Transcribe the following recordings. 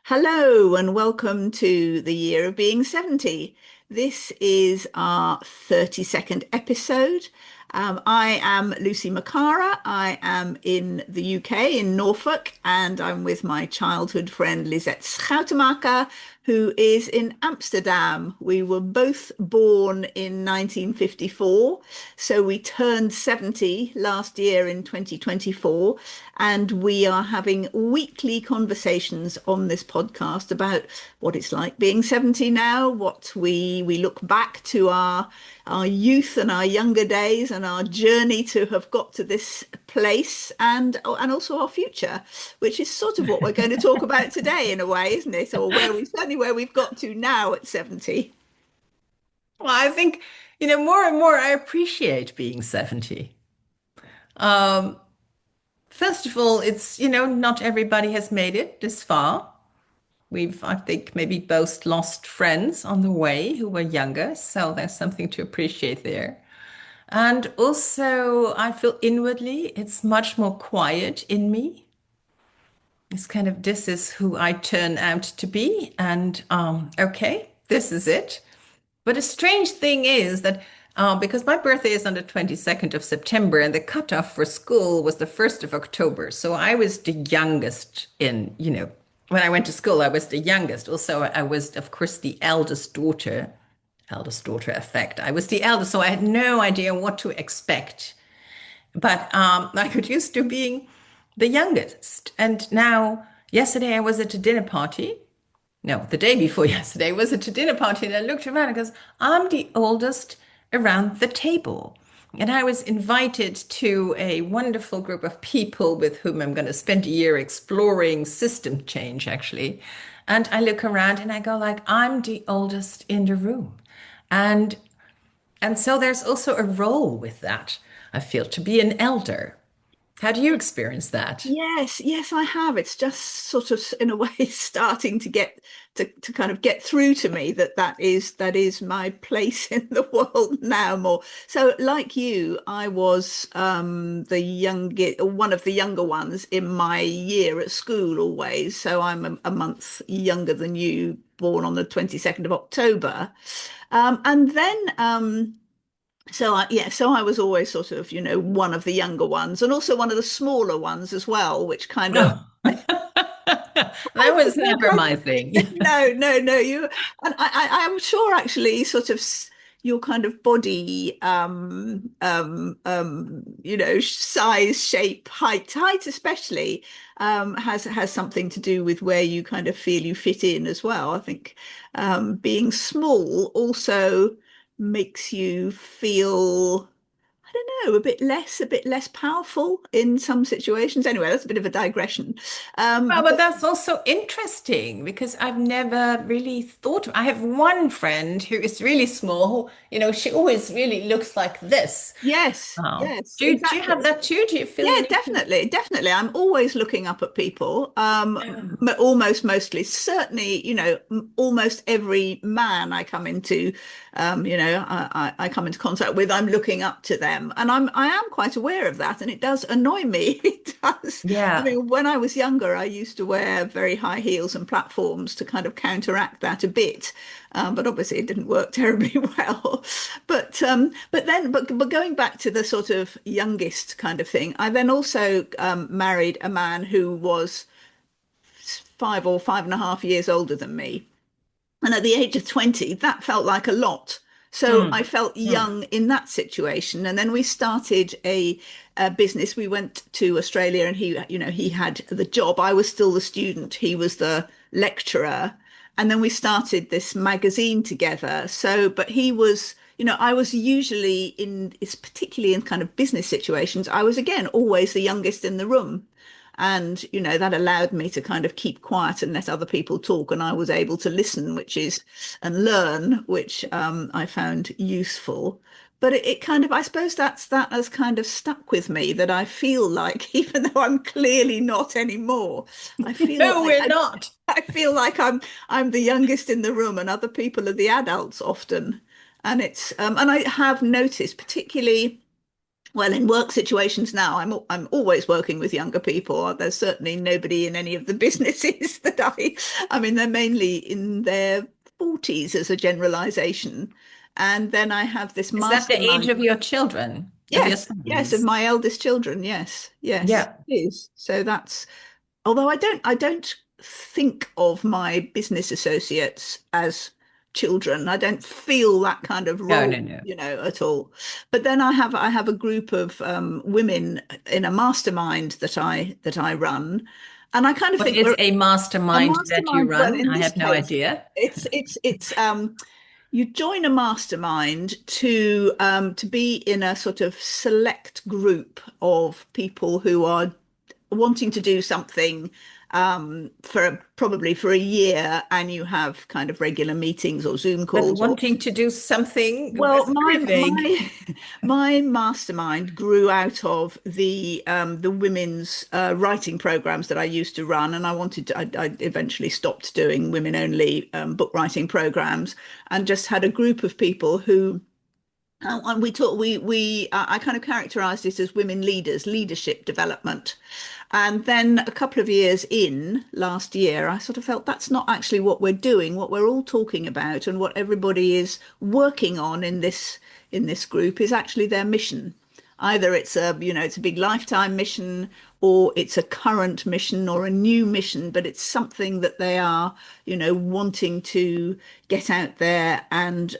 Hello and welcome to the year of being 70. This is our 32nd episode. I am Lucy Macara. I am in the UK in Norfolk, and I'm with my childhood friend Lisette Schoutemaker, who is in Amsterdam. We were both born in 1954, so we turned 70 last year in 2024, and we are having weekly conversations on this podcast about what it's like being 70 now, what we look back to our youth and our younger days and our journey to have got to this place, and also our future, which is sort of what we're going to talk about today in a way, isn't it? Or where we certainly where we've got to now at 70. Well, I think, more and more I appreciate being 70. Um, First of all, not everybody has made it this far. I think, maybe both lost friends on the way who were younger, so there's something to appreciate there. And also, I feel inwardly it's much more quiet in me. This is who I turn out to be, and okay, this is it. But a strange thing is that because my birthday is on the 22nd of September and the cutoff for school was the 1st of October. So I was the youngest when I went to school, I was the youngest. Also, I was, of course, the eldest daughter effect. I was the eldest, so I had no idea what to expect. But I got used to being the youngest. And now, yesterday, I was at a dinner party. No, the day before yesterday was at a dinner party, and I looked around and goes, I'm the oldest around the table. And I was invited to a wonderful group of people with whom I'm going to spend a year exploring system change, actually. And I look around and I go like, I'm the oldest in the room. And and so there's also a role with that, I feel, to be an elder. How do you experience that? Yes, yes, I have. It's just sort of in a way starting to get to kind of get through to me that that is my place in the world now more. So like you, I was the youngest, one of the younger ones in my year at school always. So I'm a month younger than you, born on the 22nd of October. And then so I was always sort of, one of the younger ones and also one of the smaller ones as well, which kind of No, that was never my thing. no, no, no. I'm sure actually, sort of your kind of body, size, shape, height especially, has something to do with where you kind of feel you fit in as well. I think being small also makes you feel. I don't know, a bit less powerful in some situations. Anyway, that's a bit of a digression. Well, but But that's also interesting because I've never really thought. I have one friend who is really small, who, she always really looks like this. yes, yes, Do you have exactly. that too? Do you feel you Yeah, need to? definitely, definitely. I'm always looking up at people. Almost mostly, certainly, almost every man I come into, I come into contact with, I'm looking up to them, and I am quite aware of that, and it does annoy me. It does. I Yeah. mean, when I was younger, I used to wear very high heels and platforms to kind of counteract that a bit. But obviously it didn't work terribly well. But going back to the sort of youngest kind of thing, I then also married a man who was 5 or 5.5 years older than me. And at the age of 20, that felt like a lot. So I Mm, felt mm. young in that situation. And then we started a business. We went to Australia and he had the job. I was still the student. He was the lecturer. And then we started this magazine together. So, but he was, I was usually it's particularly in kind of business situations, I was again always the youngest in the room. And, that allowed me to kind of keep quiet and let other people talk. And I was able to listen, and learn, which I found useful. But it kind of, I suppose that has kind of stuck with me that I feel like, even though I'm clearly not anymore, I feel No, like we're not. I feel like I'm the youngest in the room and other people are the adults often. And I have noticed, particularly Well, in work situations now, I'm always working with younger people. There's certainly nobody in any of the businesses that I mean, they're mainly in their 40s as a generalization. And then I have this Is that the age mastermind. of your children, of your Yes, yes, of sons? my eldest children. Yes, yes, Yeah. it is. So that's, although I don't think of my business associates as children. I don't feel that kind of No, role, no, no. at all. But then I have a group of women in a mastermind that I run, and I kind of What think is we're a a mastermind that you mastermind. Well, run? in I this have no case, idea. it's you join a mastermind to be in a sort of select group of people who are wanting to do something for probably for a year, and you have kind of regular meetings or Zoom But calls or wanting to do something, well, that's very my vague. my my mastermind grew out of the women's writing programs that I used to run, and I eventually stopped doing women only book writing programs, and just had a group of people who and we talk, I kind of characterized it as women leaders, leadership development. And then a couple of years in last year, I sort of felt that's not actually what we're doing, what we're all talking about, and what everybody is working on in this group is actually their mission. Either it's a big lifetime mission, or it's a current mission or a new mission, but it's something that they are, wanting to get out there and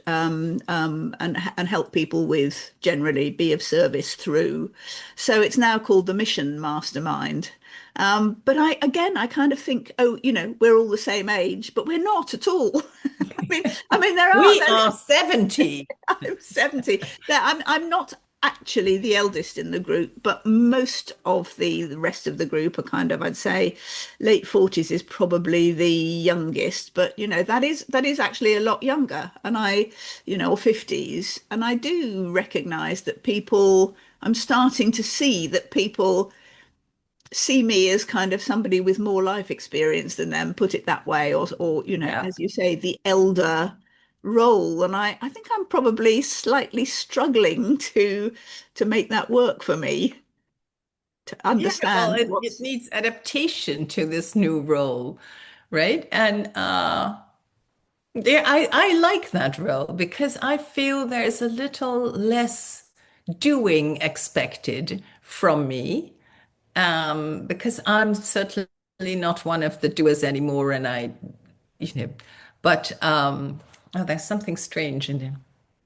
help people with, generally be of service through. So it's now called the Mission Mastermind. But I kind of think, oh, we're all the same age, but we're not at all. I mean, We are 70. I'm 70. I'm not actually the eldest in the group, but most of the rest of the group are kind of, I'd say, late 40s is probably the youngest, but that is actually a lot younger. And or 50s, and I do recognize that I'm starting to see that people see me as kind of somebody with more life experience than them, put it that way, or Yeah. as you say, the elder role. And I think I'm probably slightly struggling to make that work for me, to Yeah, well, understand it what's needs adaptation to this new role, right? And yeah, I like that role because I feel there's a little less doing expected from me, because I'm certainly not one of the doers anymore, and you know, but oh, there's something strange in there.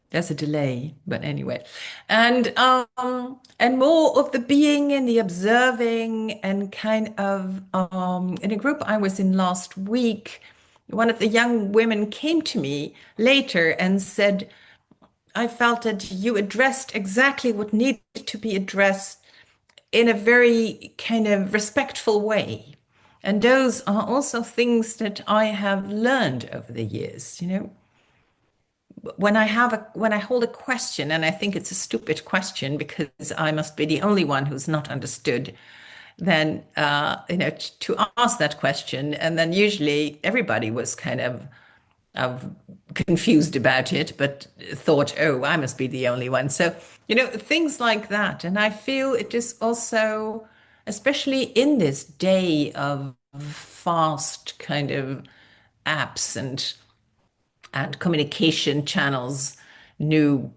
There's a delay, but anyway, and more of the being and the observing and kind of in a group I was in last week, one of the young women came to me later and said, I felt that you addressed exactly what needed to be addressed in a very kind of respectful way. And those are also things that I have learned over the years, when I hold a question and I think it's a stupid question because I must be the only one who's not understood, then to ask that question, and then usually everybody was kind of confused about it, but thought, oh, I must be the only one. So things like that, and I feel it is also, especially in this day of fast kind of apps and communication channels, new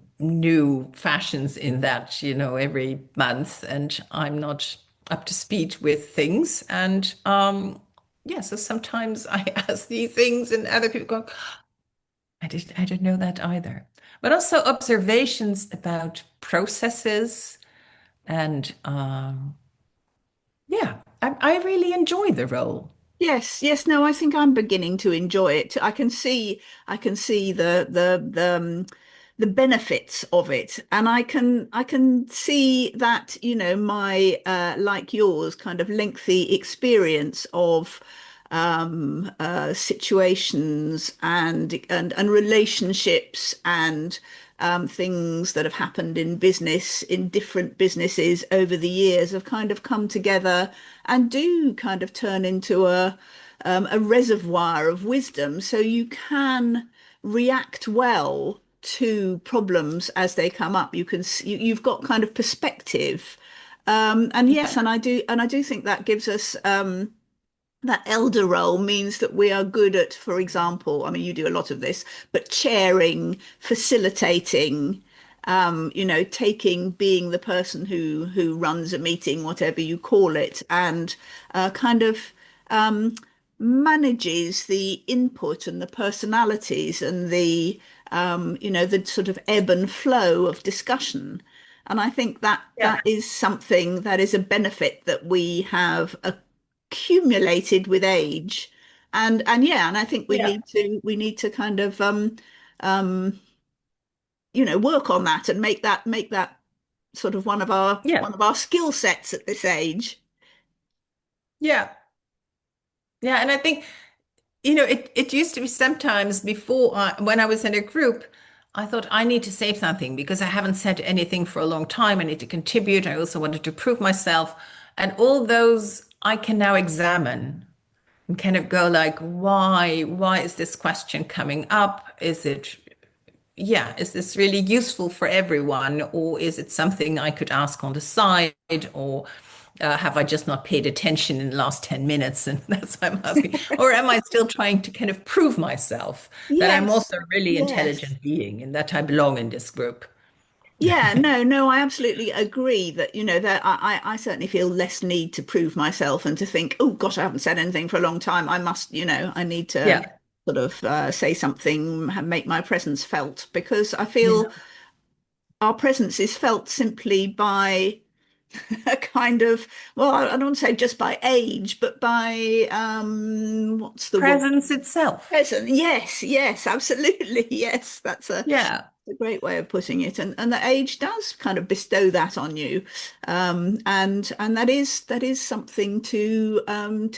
fashions in that, every month, and I'm not up to speed with things. And yeah, so sometimes I ask these things and other people go, I didn't know that either. But also observations about processes and yeah, I really enjoy the role. Yes, yes, no, I think I'm beginning to enjoy it. I can see the benefits of it, and I can see that, my like yours kind of lengthy experience of situations and relationships and things that have happened in business, in different businesses over the years, have kind of come together and do kind of turn into a reservoir of wisdom. So you can react well to problems as they come up. You've got kind of perspective. And yes, Yeah. and I do think that gives us that elder role means that we are good at, for example, I mean, you do a lot of this, but chairing, facilitating, being the person who runs a meeting, whatever you call it, and kind of um, manages the input and the personalities and the sort of ebb and flow of discussion. And I think that Yeah. that is something that is a benefit that we have accumulated with age. And yeah, and I think we Yeah. need to kind of um work on that and make that sort of one of our Yeah. one of our skill sets at this age. Yeah. Yeah. And I think, it used to be sometimes when I was in a group, I thought I need to say something because I haven't said anything for a long time. I need to contribute. I also wanted to prove myself. And all those I can now examine and kind of go like, why is this question coming up? Is this really useful for everyone? Or is it something I could ask on the side? Or have I just not paid attention in the last 10 minutes? And that's why I'm asking. Or am I still trying to kind of prove myself that I'm Yes, also a really yes. intelligent being and that I belong in this group? Yeah, no, no, I absolutely agree that, that I certainly feel less need to prove myself and to think, oh gosh, I haven't said anything for a long time. I must, I need to Yeah. sort of say something, make my presence felt because I Yeah. feel our presence is felt simply by a kind of, well, I don't want to say just by age, but by what's the word? Presence itself. Present. Yes, yes, absolutely. Yes, that's Yeah. a great way of putting it. And the age does kind of bestow that on you. And that is something to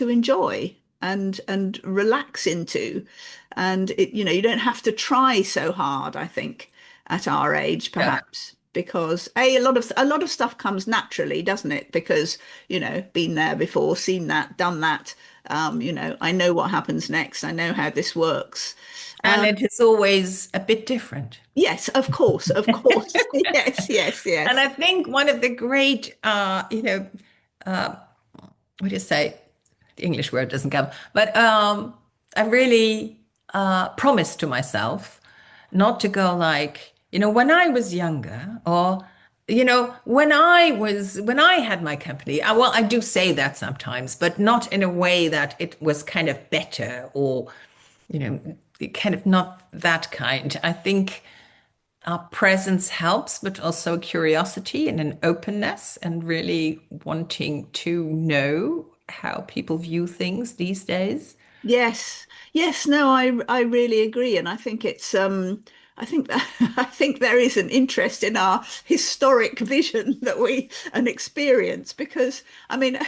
enjoy and relax into. And you don't have to try so hard, I think, at our age, Yeah. perhaps. Because a lot of stuff comes naturally, doesn't it? Because, been there before, seen that, done that. I know what happens next. I know how this works. And it is always a bit different. Yes, of course, of course. Yes, yes, And yes. I think one of the great, uh, what do you say? The English word doesn't come, but I really promised to myself not to go like, when I was younger, or when I had my company. Well, I do say that sometimes, but not in a way that it was kind of better or you know, kind of not that kind. I think our presence helps, but also curiosity and an openness and really wanting to know how people view things these days. Yes. Yes, no, I really agree. And I think I think that I think there is an interest in our historic vision that we and experience because I mean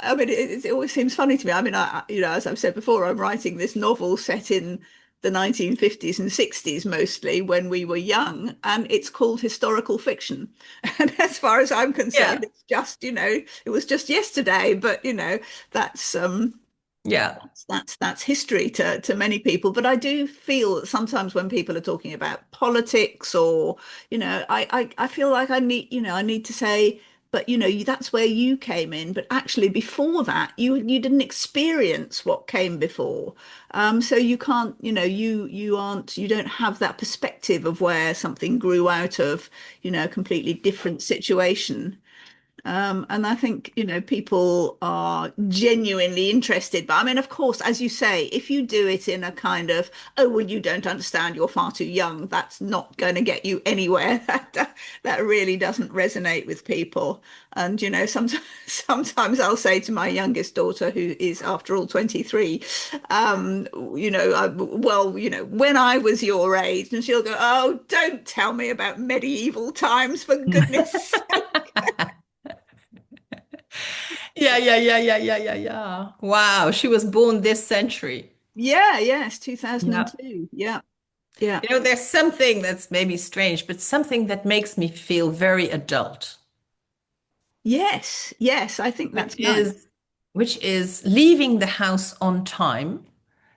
it always seems funny to me. I mean, as I've said before, I'm writing this novel set in the 1950s and 60s mostly when we were young, and it's called historical fiction. And as far as I'm concerned, Yeah. it's just, it was just yesterday, but that's Yeah. that's history to many people. But I do feel that sometimes when people are talking about politics or, I feel like I need to say, but that's where you came in. But actually before that, you didn't experience what came before. So you can't, you don't have that perspective of where something grew out of, a completely different situation. And I think, people are genuinely interested. But I mean, of course, as you say, if you do it in a kind of, oh, well, you don't understand, you're far too young, that's not going to get you anywhere. That really doesn't resonate with people. And, sometimes I'll say to my youngest daughter, who is, after all, 23, well, when I was your age, and she'll go, oh, don't tell me about medieval times, for goodness. Yeah, yeah, yeah, yeah, yeah, yeah, yeah. Wow, she was born this century. Yeah, yes, Yeah. 2002. Yeah, yeah. There's something that's maybe strange, but something that makes me feel very adult, Yes, yes, I think which that's nice. is which is leaving the house on time.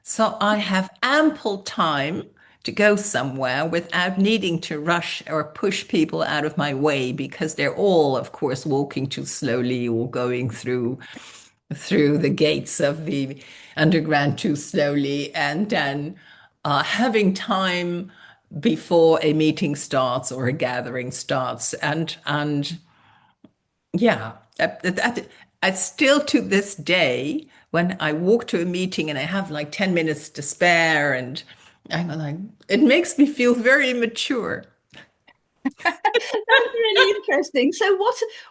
So I have ample time to go somewhere without needing to rush or push people out of my way because they're all, of course, walking too slowly or going through the gates of the underground too slowly, and then having time before a meeting starts or a gathering starts, and yeah, I still to this day, when I walk to a meeting and I have like 10 minutes to spare, and I'm like, it makes me feel very immature. That's really interesting. So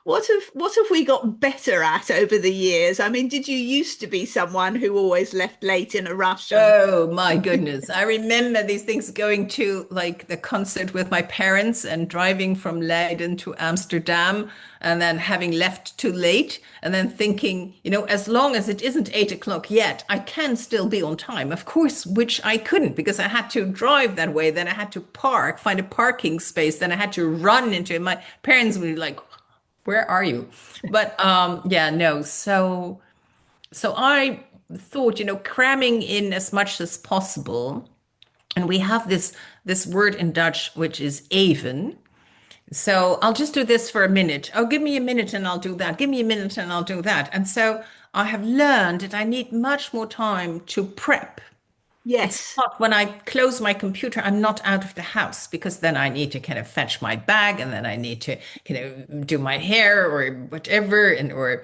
what have we got better at over the years? I mean, did you used to be someone who always left late in a rush and Oh my goodness. I remember these things going to like the concert with my parents and driving from Leiden to Amsterdam and then having left too late and then thinking, as long as it isn't 8 o'clock yet, I can still be on time. Of course, which I couldn't because I had to drive that way. Then I had to park, find a parking space. Then I had to run into it. My parents would be like, where are you? But yeah, no. So I thought, cramming in as much as possible. And we have this word in Dutch, which is even. So I'll just do this for a minute. Oh, give me a minute and I'll do that. Give me a minute and I'll do that. And so I have learned that I need much more time to prep. It's yes. not when I close my computer, I'm not out of the house because then I need to kind of fetch my bag and then I need to, do my hair or whatever or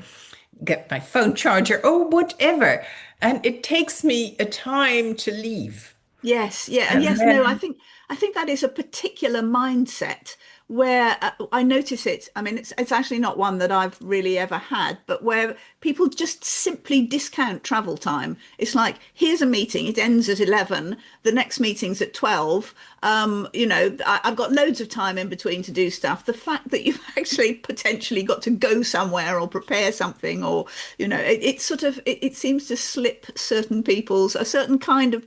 get my phone charger or whatever. And it takes me a time to leave. Yes, yeah, and And yes, no, I then think I think that is a particular mindset where I notice it. I mean, it's actually not one that I've really ever had, but where people just simply discount travel time. It's like, here's a meeting, it ends at 11, the next meeting's at 12. I've got loads of time in between to do stuff. The fact that you've actually potentially got to go somewhere or prepare something, or it sort of it seems to slip certain people's a certain kind of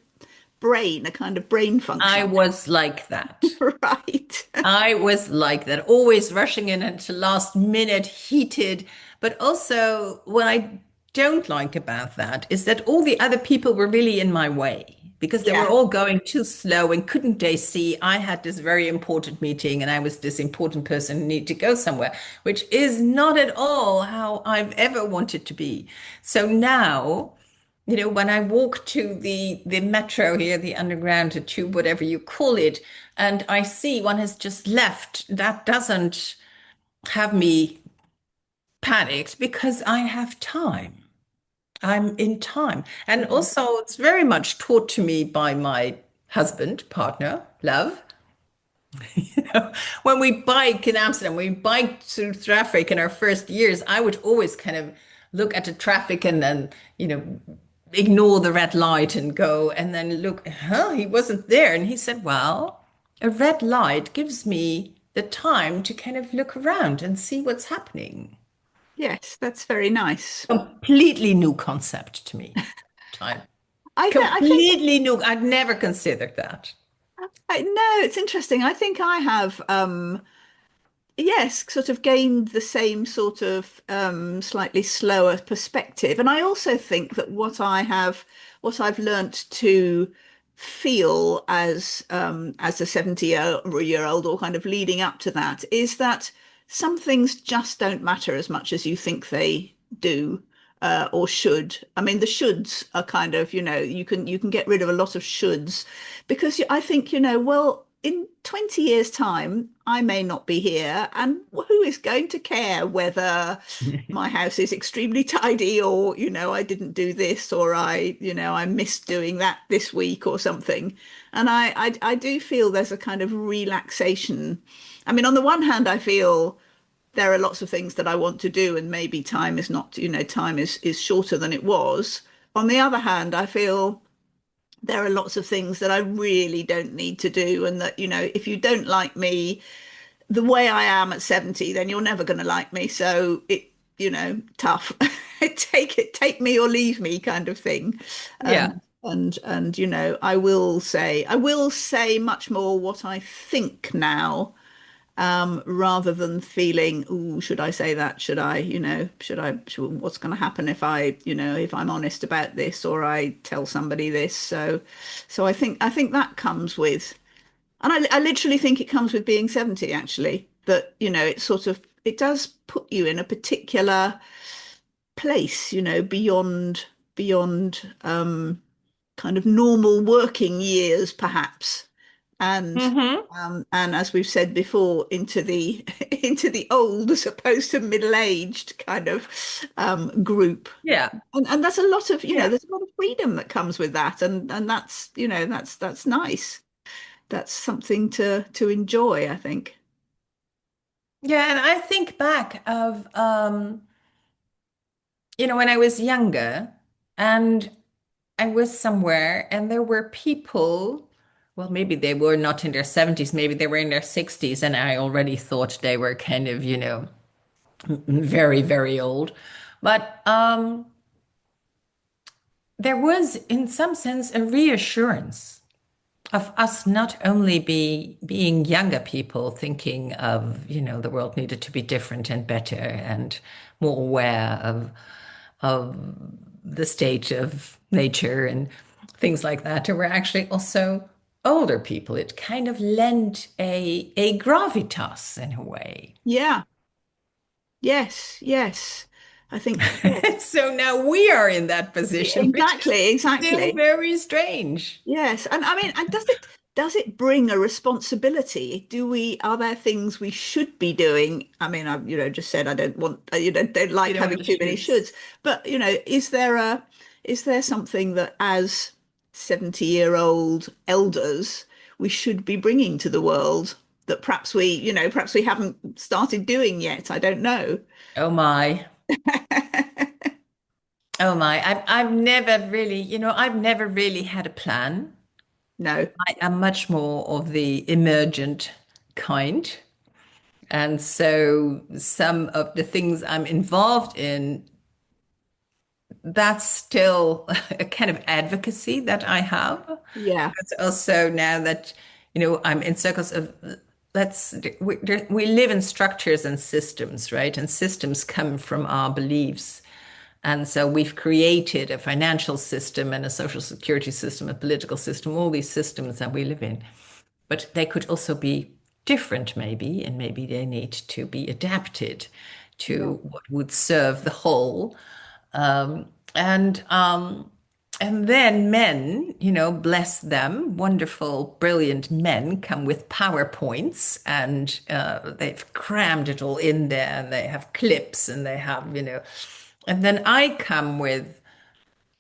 brain, a kind of brain I function. was like that. Right. I was like that, always rushing in at the last minute, heated. But also, what I don't like about that is that all the other people were really in my way because they were Yeah. all going too slow and couldn't they see I had this very important meeting and I was this important person who needed to go somewhere, which is not at all how I've ever wanted to be. So now, when I walk to the metro here, the underground, the tube, whatever you call it, and I see one has just left, that doesn't have me panicked because I have time. I'm in time. And Yeah. also, it's very much taught to me by my husband, partner, love. When we bike in Amsterdam, we bike through traffic in our first years, I would always kind of look at the traffic and then, ignore the red light and go and then look, he wasn't there. And he said, well, a red light gives me the time to kind of look around and see what's happening. Yes, that's very nice. Completely new concept to me. Time. I think Completely new. I'd never considered that. no, it's interesting. I think I have yes, sort of gained the same sort of slightly slower perspective. And I also think that what I've learnt to feel as a 70-year old or kind of leading up to that is that some things just don't matter as much as you think they do. Or should. I mean, the shoulds are kind of, you can get rid of a lot of shoulds because I think, well, in 20 years' time, I may not be here, and who is going to care whether my house is extremely tidy or, I didn't do this or I missed doing that this week or something. And I do feel there's a kind of relaxation. I mean, on the one hand, I feel there are lots of things that I want to do, and maybe time is not, time is shorter than it was. On the other hand, I feel there are lots of things that I really don't need to do, and that, if you don't like me the way I am at 70, then you're never going to like me. So tough. Take me or leave me kind of thing. Yeah. And I will say much more what I think now rather than feeling, oh, should I say that? Should I, what's going to happen if if I'm honest about this or I tell somebody this? So I think that comes with, and I literally think it comes with being 70, actually, that, it does put you in a particular place, beyond kind of normal working years, perhaps, and Hmm. and as we've said before, into the into the old as opposed to middle-aged kind of group. Yeah. And that's a lot of, Yeah. there's a lot of freedom that comes with that, and that's, that's nice. That's something to enjoy, I think. Yeah, and I think back of when I was younger and I was somewhere and there were people, well, maybe they were not in their 70s, maybe they were in their 60s, and I already thought they were kind of, very, very old. But there was, in some sense, a reassurance of us not only being younger people thinking of, the world needed to be different and better and more aware of the state of nature and things like that. There were actually also older people. It kind of lent a gravitas in a way. Yeah. Yes. Yes. I think, yes. So now we are in that position, which is Exactly. still Exactly. very strange. Yes, and I mean, and does it bring a responsibility? Are there things we should be doing? I mean, I've, just said I don't want, don't You like don't having want to too many shoot. shoulds, but is there something that as 70-year-old elders we should be bringing to the world that perhaps we haven't started doing yet? I don't know. Oh my. Oh my. I've never really, I've never really had a plan. No. I am much more of the emergent kind. And so some of the things I'm involved in, that's still a kind of advocacy that I have. Yeah. It's also now that, I'm in circles of we live in structures and systems, right? And systems come from our beliefs. And so we've created a financial system and a social security system, a political system, all these systems that we live in. But they could also be different, maybe, and maybe they need to be adapted Yeah. to what would serve the whole. Um, and um, and then men, bless them, wonderful, brilliant men come with PowerPoints and they've crammed it all in there and they have clips and they have, and then I come with,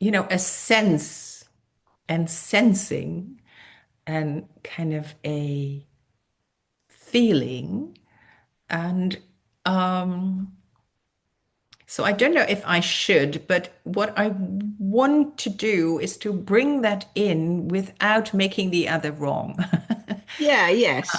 a sense and sensing and kind of a feeling. And um, so I don't know if I should, but what I want to do is to bring that in without making the other wrong. Yeah, yes.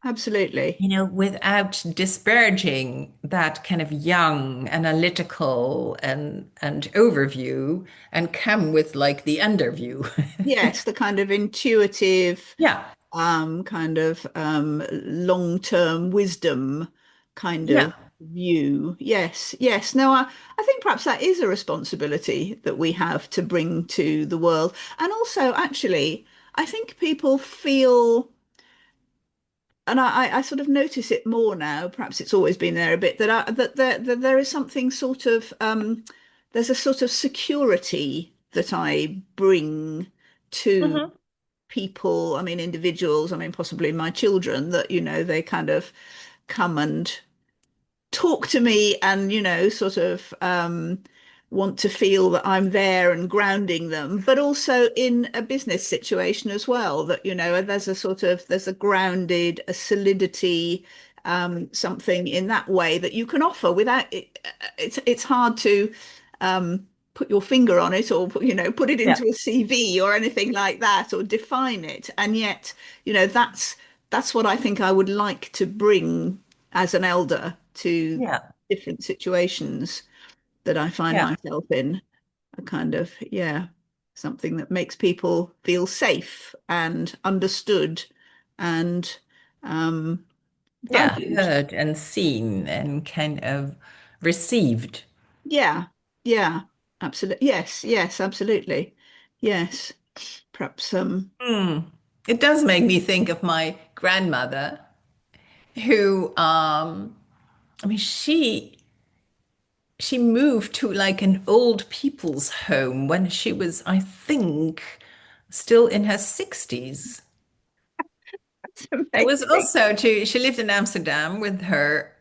Absolutely. Without disparaging that kind of young, analytical and overview and come with like the underview. Yes, the kind of intuitive, Yeah, kind of long-term wisdom kind yeah, of view. Yes, yes. No, I think perhaps that is a responsibility that we have to bring to the world. And also, actually, I think people feel, and I sort of notice it more now, perhaps it's always been there a bit, that there is something sort of, there's a sort of security that I bring to hmm, people, I mean, individuals, I mean, possibly my children, that, they kind of come and talk to me and, sort of want to feel that I'm there and grounding them, but also in a business situation as well, that, there's a grounded, a solidity, something in that way that you can offer without it. It's hard to put your finger on it or put it yeah, into a CV or anything like that or define it. And yet, that's what I think I would like to bring as an elder to yeah, different situations that I find yeah, myself in. A kind of, yeah, something that makes people feel safe and understood and Yeah, valued. heard and seen and kind of received. Yeah, yeah, absolutely. Yes, yes, absolutely. Yes. Perhaps Hmm. It does make me think of my grandmother, who, I mean, she moved to like an old people's home when she was, I think, still in her 60s. That's It was amazing. also to she lived in Amsterdam with her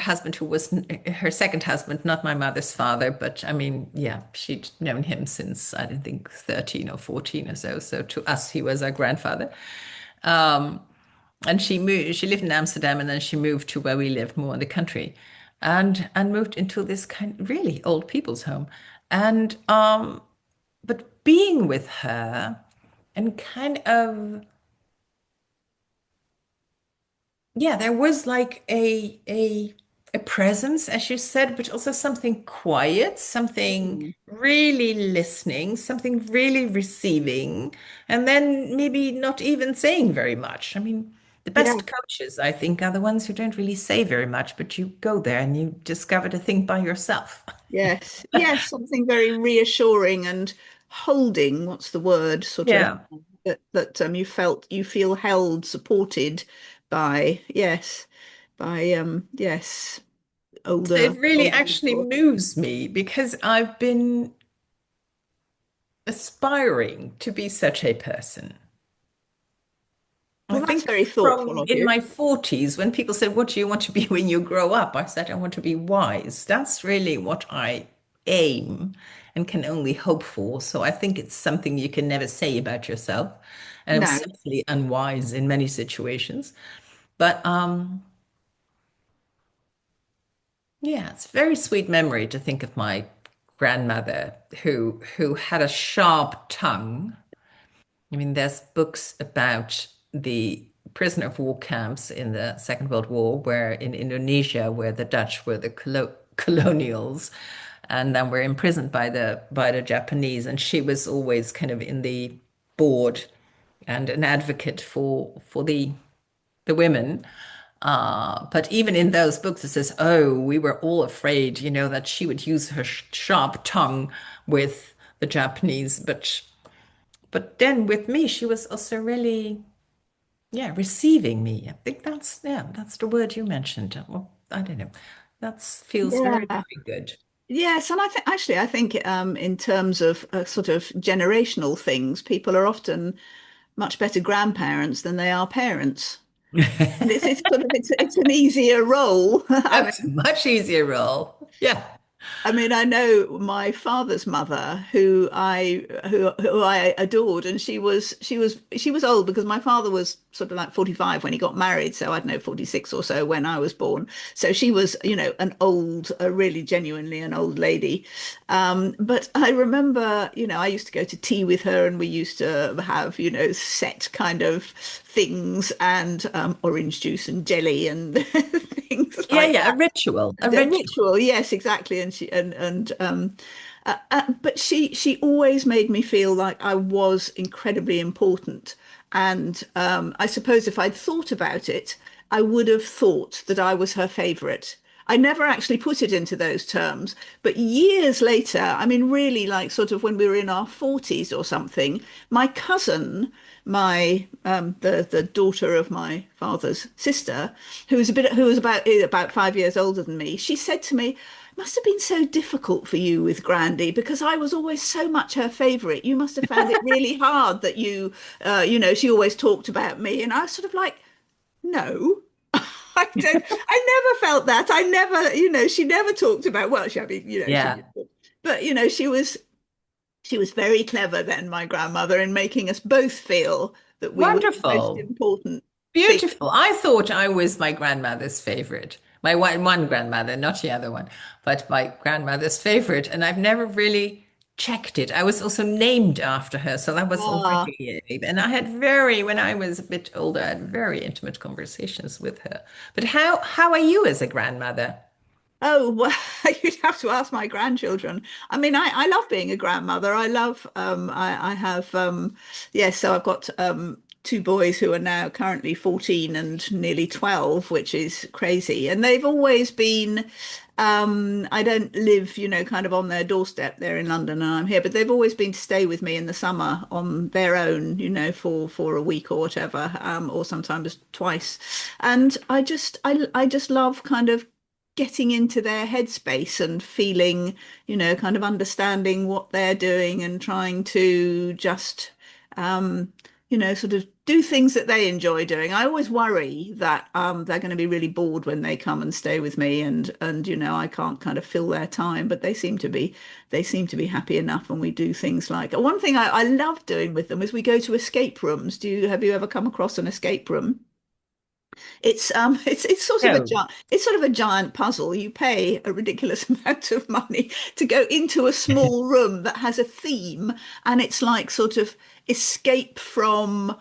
husband, who was her second husband, not my mother's father, but I mean, yeah, she'd known him since I don't think 13 or 14 or so. So to us, he was our grandfather. Um, and she lived in Amsterdam, and then she moved to where we lived, more in the country, and moved into this kind of really old people's home. And but being with her and kind of, yeah, there was like a presence, as you said, but also something quiet, something Mm. really listening, something really receiving, and then maybe not even saying very much. I mean, the Yeah, best coaches, I think, are the ones who don't really say very much, but you go there and you discover the thing by yourself. yes, yes, something very reassuring and holding, what's the word, sort of Yeah. that you feel held, supported by, yes, by yes, So it really older actually people. moves me because I've been aspiring to be such a person. I Well, that's think very thoughtful from of in you. my 40s, when people said, "What do you want to be when you grow up?" I said, "I want to be wise." That's really what I aim and can only hope for. So I think it's something you can never say about yourself. And I'm No, certainly unwise in many situations. But yeah, it's a very sweet memory to think of my grandmother who had a sharp tongue. I mean, there's books about the prisoner of war camps in the Second World War, where in Indonesia, where the Dutch were the colonials, and then were imprisoned by the Japanese, and she was always kind of in the board and an advocate for the women. But even in those books, it says, "Oh, we were all afraid, you know, that she would use her sharp tongue with the Japanese." But then with me, she was also really, yeah, receiving me. I think that's, yeah, that's the word you mentioned. Well, I don't know. That feels very, yeah. very good. Yes, and I think in terms of sort of generational things, people are often much better grandparents than they are parents. And it's sort of it's an easier role. That's a much easier role. Yeah. I mean, I know my father's mother, who I adored, and she was old because my father was sort of like 45 when he got married, so I don't know, 46 or so when I was born. So she was, really genuinely an old lady. But I remember, I used to go to tea with her, and we used to have, set kind of things and orange juice and jelly and things Yeah, like yeah, a that. ritual, a The ritual. ritual, yes, exactly. But she always made me feel like I was incredibly important. And I suppose if I'd thought about it, I would have thought that I was her favorite. I never actually put it into those terms, but years later, I mean, really, like sort of when we were in our 40s or something, my cousin, my the daughter of my father's sister, who was about 5 years older than me, she said to me, "It must have been so difficult for you with Grandy because I was always so much her favorite. You must have found it really hard that she always talked about me." And I was sort of like, no. I never felt that. I never, she never talked about, well, she, I mean, Yeah. but she was very clever then, my grandmother, in making us both feel that we were the most Wonderful. important thing. Beautiful. I thought I was my grandmother's favorite. My one grandmother, not the other one, but my grandmother's favorite. And I've never really checked it. I was also named after her. So that was Ah, already, and when I was a bit older, I had very intimate conversations with her. But how are you as a grandmother? oh, well, you'd have to ask my grandchildren. I mean, I love being a grandmother. I love, I have, yes, so I've got two boys who are now currently 14 and nearly 12, which is crazy. And they've always been, I don't live, kind of on their doorstep. They're in London and I'm here, but they've always been to stay with me in the summer on their own, for a week or whatever, or sometimes twice. And I just love kind of getting into their headspace and feeling, kind of understanding what they're doing and trying to just, um, sort of do things that they enjoy doing. I always worry that they're going to be really bored when they come and stay with me, and I can't kind of fill their time, but they seem to be happy enough, and we do things like one thing I love doing with them is we go to escape rooms. Have you ever come across an escape room? It's No. sort of a giant puzzle. You pay a ridiculous amount of money to go into a small room that has a theme, and it's like sort of escape from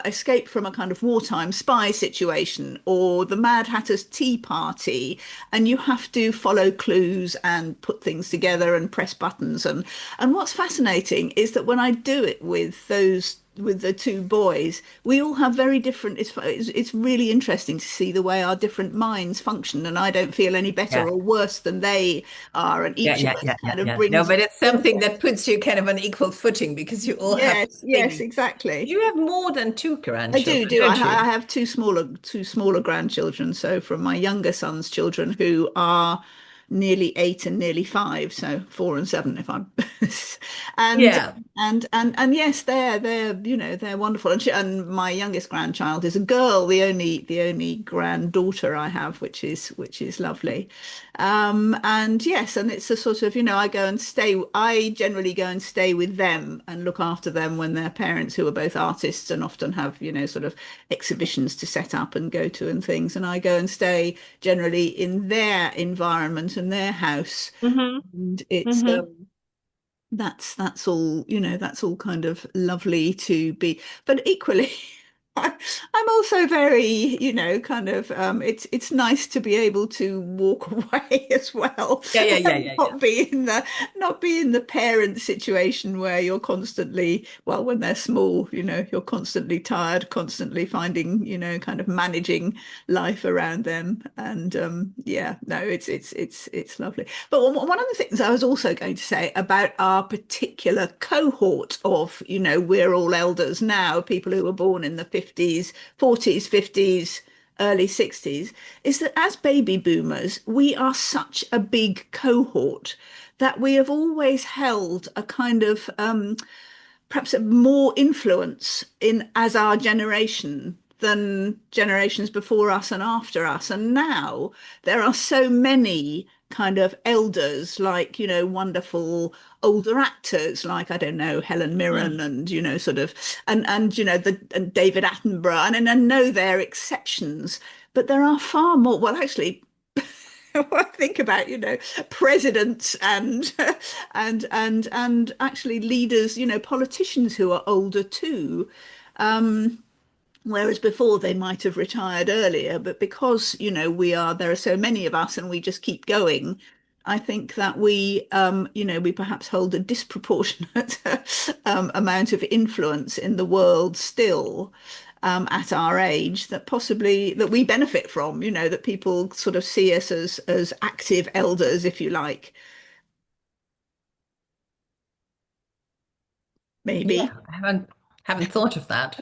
escape from a kind of wartime spy situation or the Mad Hatter's Tea Party, and you have to follow clues and put things together and press buttons. And what's fascinating is that when I do it with the two boys, we all have very different. It's really interesting to see the way our different minds function, and I don't feel any better Yeah. or worse than they are, and Yeah, each of yeah, us yeah, yeah, kind of yeah. No, brings but it's something that interest. puts you kind of on equal footing because you all have Yes, yes, things. exactly. You have more than two I do, grandchildren, do. I, don't I you? have two smaller grandchildren. So from my younger son's children, who are nearly 8 and nearly 5, so 4 and 7, if I'm, and Yeah. and yes, they're wonderful. And my youngest grandchild is a girl, the only granddaughter I have, which is lovely. And yes, and it's a sort of, I generally go and stay with them and look after them when their parents, who are both artists and often have, sort of exhibitions to set up and go to and things. And I go and stay generally in their environment and their house. Hmm. And it's Hmm. that's all kind of lovely to be, but equally I'm also very, kind of it's nice to be able to walk away as well Yeah, yeah, yeah, and yeah, yeah. not be in the parent situation where you're constantly, well, when they're small, you're constantly tired, constantly finding, kind of managing life around them. And yeah, no, it's lovely. But one of the things I was also going to say about our particular cohort of, we're all elders now, people who were born in the 50s, 40s, 50s, early 60s, is that as baby boomers, we are such a big cohort that we have always held a kind of perhaps more influence in as our generation than generations before us and after us. And now there are so many kind of elders, like, wonderful older actors, like, I don't know, Helen Mm. Mirren and, sort of, and and David Attenborough. And I know they're exceptions, but there are far more. Well, actually, I think about, presidents and and actually leaders, politicians who are older too. Whereas before they might have retired earlier, but because, there are so many of us and we just keep going, I think that we perhaps hold a disproportionate amount of influence in the world still, at our age, that possibly that we benefit from, that people sort of see us as active elders, if you like, Yeah, maybe. I haven't thought of that.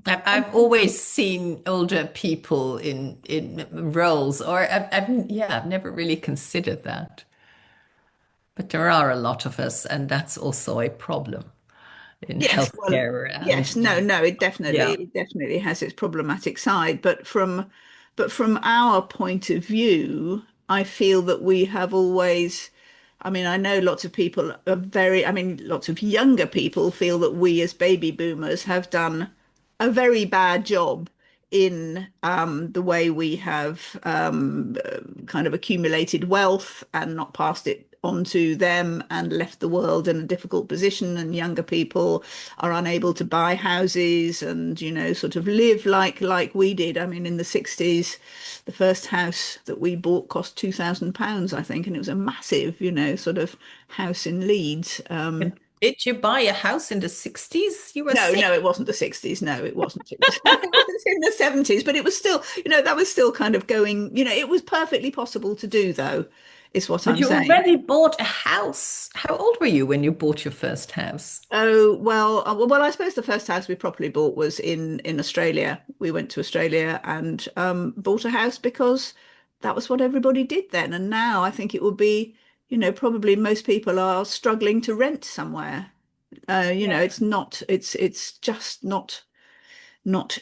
I've always seen older people in roles, or I've never really considered that. But there are a lot of us, and that's also a problem in Yes, well, healthcare. yes, And no, no, it definitely, yeah, it definitely has its problematic side, but from our point of view, I feel that we have always, I mean, I know lots of people are I mean, lots of younger people feel that we as baby boomers have done a very bad job in the way we have kind of accumulated wealth and not passed it on to them and left the world in a difficult position. And younger people are unable to buy houses and, sort of live like we did. I mean, in the 60s, the first house that we bought cost £2,000, I think, and it was a massive, sort of house in Leeds. Did you buy a house in the 60s, you were No, saying? no, it wasn't the 60s. No, it wasn't. It was, it was in the 70s, but it was still, that was still kind of going, it was perfectly possible to do, though, is what But I'm you saying. already bought a house. How old were you when you bought your first house? Oh, well, I suppose the first house we properly bought was in Australia. We went to Australia and bought a house because that was what everybody did then. And now I think it would be, probably most people are struggling to rent somewhere. Yeah. It's just not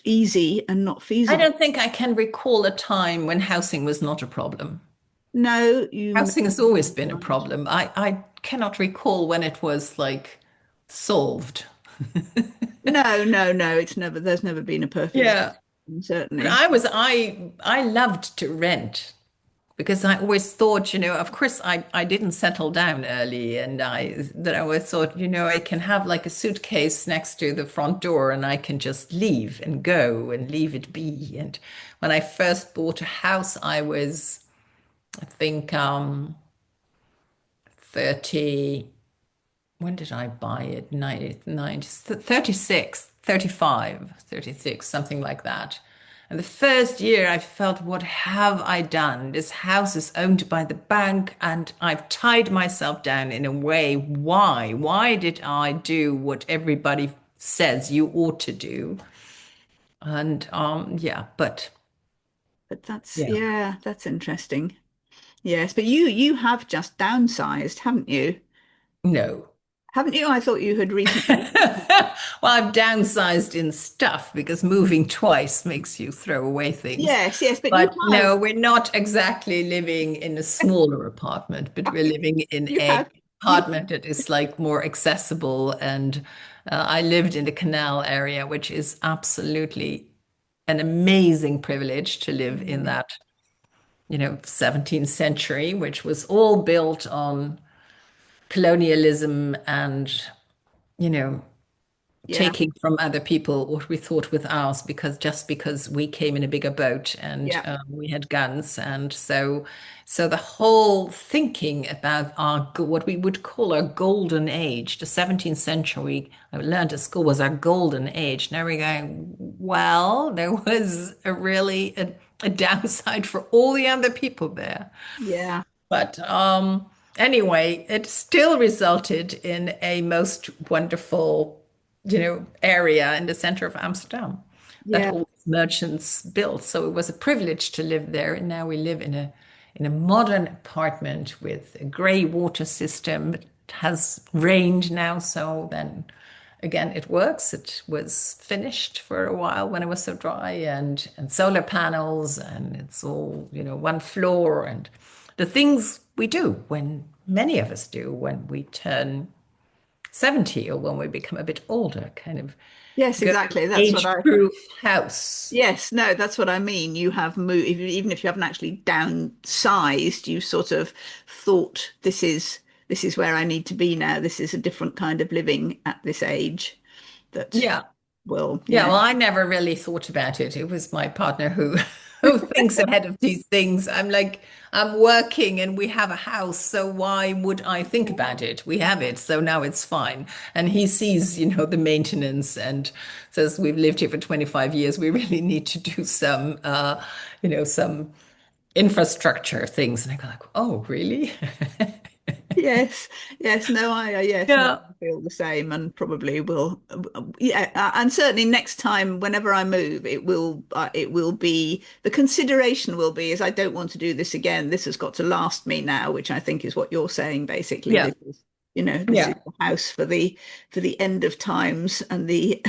easy and not I feasible. don't think I can recall a time when housing was not a problem. No, you may Housing has always be been a right. problem. I cannot recall when it was like solved. No, no, no. There's never been a perfect Yeah. solution, But certainly. I loved to rent because I always thought, of course I didn't settle down early and I always thought, I can have like a suitcase next to the front door and I can just leave and go and leave it be. And when I first bought a house, I was, I think, 30. When did I buy it? 36, 35, 36, something like that. And the first year I felt, what have I done? This house is owned by the bank and I've tied myself down in a way. Why? Why did I do what everybody says you ought to do? And yeah, but But yeah, yeah, that's interesting. Yes, but you have just downsized, haven't you? no. Haven't you? I thought you had recently. Well, I've downsized in stuff because moving twice makes you throw away things. Yes, yes, but you But have no, we're not exactly living in a smaller apartment, but we're living in you a have you apartment that is like more accessible. And I lived in the canal area, which is absolutely an amazing privilege to live in Mm, that, 17th century, which was all built on colonialism and, you know, yeah, taking from other people what we thought was ours because we came in a bigger boat and yeah, we had guns and so the whole thinking about what we would call our golden age, the 17th century, I learned at school was our golden age. Now we're going, well, there was a downside for all the other people there. yeah, But anyway, it still resulted in a most wonderful, area in the center of Amsterdam that yeah, all merchants built. So it was a privilege to live there. And now we live in a modern apartment with a gray water system. It has rained now, so then again it works. It was finished for a while when it was so dry and solar panels and it's all, one floor and the things we do when many of us do when we turn 70 or when we become a bit older, kind of yes, go to exactly. That's what I. age-proof house. Yes, no, that's what I mean. You have moved, even if you haven't actually downsized, you sort of thought this is where I need to be now. This is a different kind of living at this age. That Yeah. will, Yeah, yeah, well, I never really thought about it. It was my partner who who thinks ahead of these things. I'm like, I'm working and we have a house, so why would I think about it? We have it, so now it's fine. And he sees, the maintenance and says, we've lived here for 25 years. We really need to do some infrastructure things. And I go like, oh, really? yes, yes, no, yes, no, Yeah. I feel the same, and probably will, yeah, and certainly next time, whenever I move, it will be the consideration will be is I don't want to do this again. This has got to last me now, which I think is what you're saying basically. Yeah. This is Yeah. the house for the end of times and the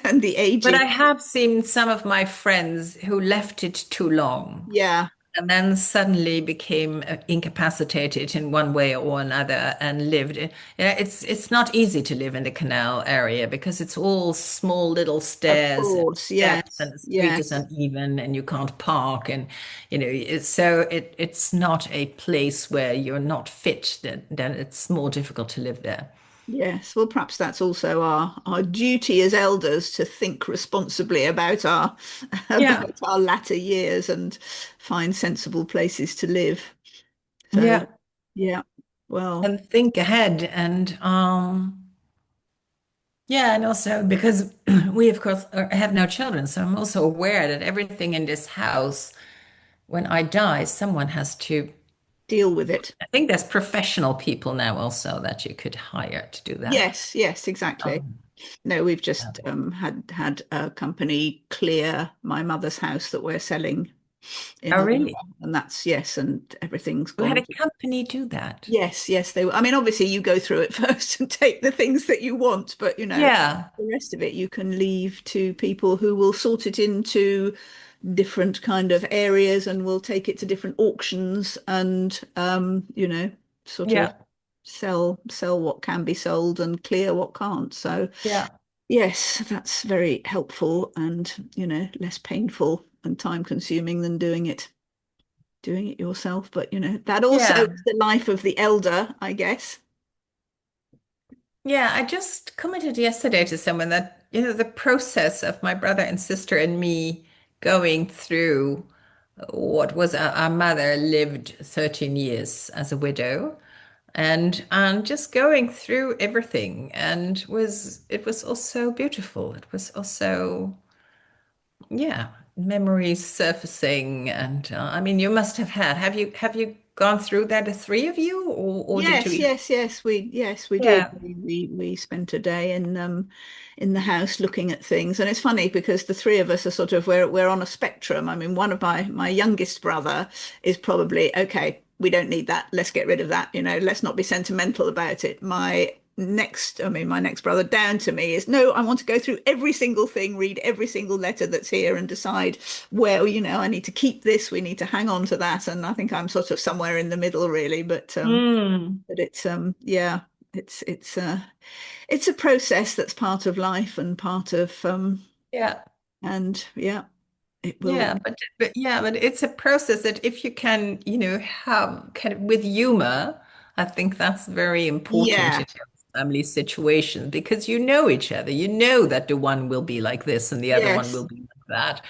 and the But aging. I have seen some of my friends who left it too long Yeah, and then suddenly became incapacitated in one way or another and lived in, it's not easy to live in the canal area because it's all small little of stairs and course. steps Yes, and the street is yes. uneven and you can't park and it's not a place where you're not fit, then it's more difficult to live there. Yes, well, perhaps that's also our duty as elders to think responsibly about our Yeah. about our latter years and find sensible places to live. So, Yeah. yeah, well, And think ahead and Yeah, and also because we, of course, have no children, so I'm also aware that everything in this house, when I die, someone has to. Deal with it. I think there's professional people now also that you could hire to do that. Yes, yes, exactly. Um, No, we've yeah. just had a company clear my mother's house that we're selling in Oh, Laura, really? and that's yes, and everything's You had gone. a company do that? Yes, yes, they were. I mean, obviously, you go through it first and take the things that you want, but Yeah, the rest of it you can leave to people who will sort it into different kind of areas and will take it to different auctions and sort of yeah, sell what can be sold and clear what can't. So yeah, yes, that's very helpful and less painful and time consuming than doing it yourself. But that also yeah. is the life of the elder, I guess. Yeah, I just commented yesterday to someone that, the process of my brother and sister and me going through what was our mother lived 13 years as a widow and just going through everything and was it was also beautiful. It was also, yeah, memories surfacing and I mean you must have had. Have you gone through that, the three of you, or did you Yes, each? yes, we did. Yeah. We spent a day in the house looking at things, and it's funny because the three of us are sort of we're on a spectrum. I mean, one of my youngest brother is probably okay. We don't need that. Let's get rid of that. Let's not be sentimental about it. My next brother down to me is no. I want to go through every single thing, read every single letter that's here, and decide well, I need to keep this. We need to hang on to that. And I think I'm sort of somewhere in the middle, really. Mm. But it's yeah, it's it's a process that's part of life and part of Yeah. and yeah, it will. Yeah, but yeah, but it's a process that if you can, have kind of with humor, I think that's very important Yeah, in a family situation because you know each other. You know that the one will be like this and the other one will yes, be like that.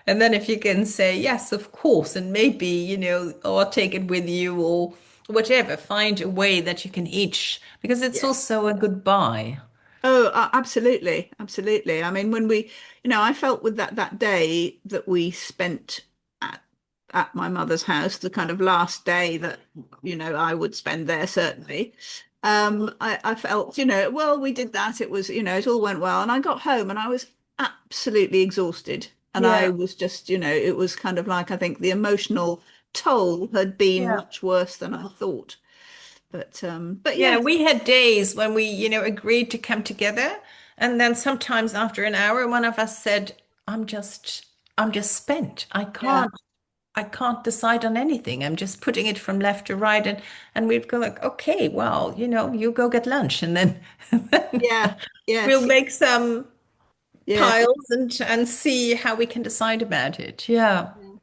And then if you can say, yes, of course, and maybe, or take it with you or whatever, find a way that you can each, because it's yes. also a goodbye. Oh, absolutely, absolutely. I mean, when I felt with that day that we spent at at my mother's house, the kind of last day that I would spend there certainly. I felt, well, we did that. It was, it all went well, and I got home and I was absolutely exhausted, and I Yeah. was just, it was kind of like I think the emotional toll had been Yeah. much worse than I thought. But Yeah, yes, we had days when we, agreed to come together, and then sometimes after an hour, one of us said, I'm just spent. yeah, I can't decide on anything. I'm just putting it from left to right." And we'd go like, okay, well, you go get lunch, and then, then yeah, we'll yes. make some Yes, piles and see how we can decide about it. Yeah. yeah.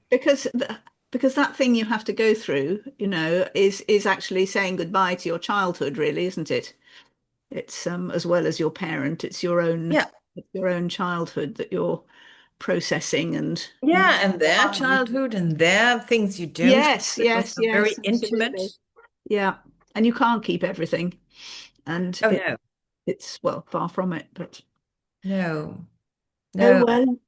Because that thing you have to go through, is actually saying goodbye to your childhood, really, isn't it? It's as well as your parent, Yeah. it's your own childhood that you're processing and Yeah, moving and their on. childhood and their things you don't have Yes, that was yes, very yes, absolutely. intimate. Yeah. And you can't keep everything. And Oh no. it's well, far from it, but No. oh No. well.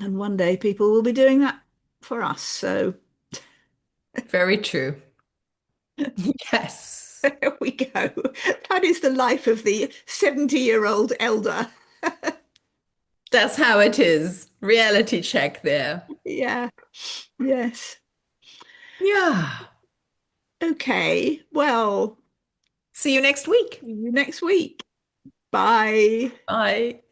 And one day people will be doing that for us. So Very true. Yes. there we go. That is the life of the 70-year-old elder. That's how it is. Reality check there. Yeah. Yes. Yeah. Okay. Well, See you next week. see you next week. Bye. Bye.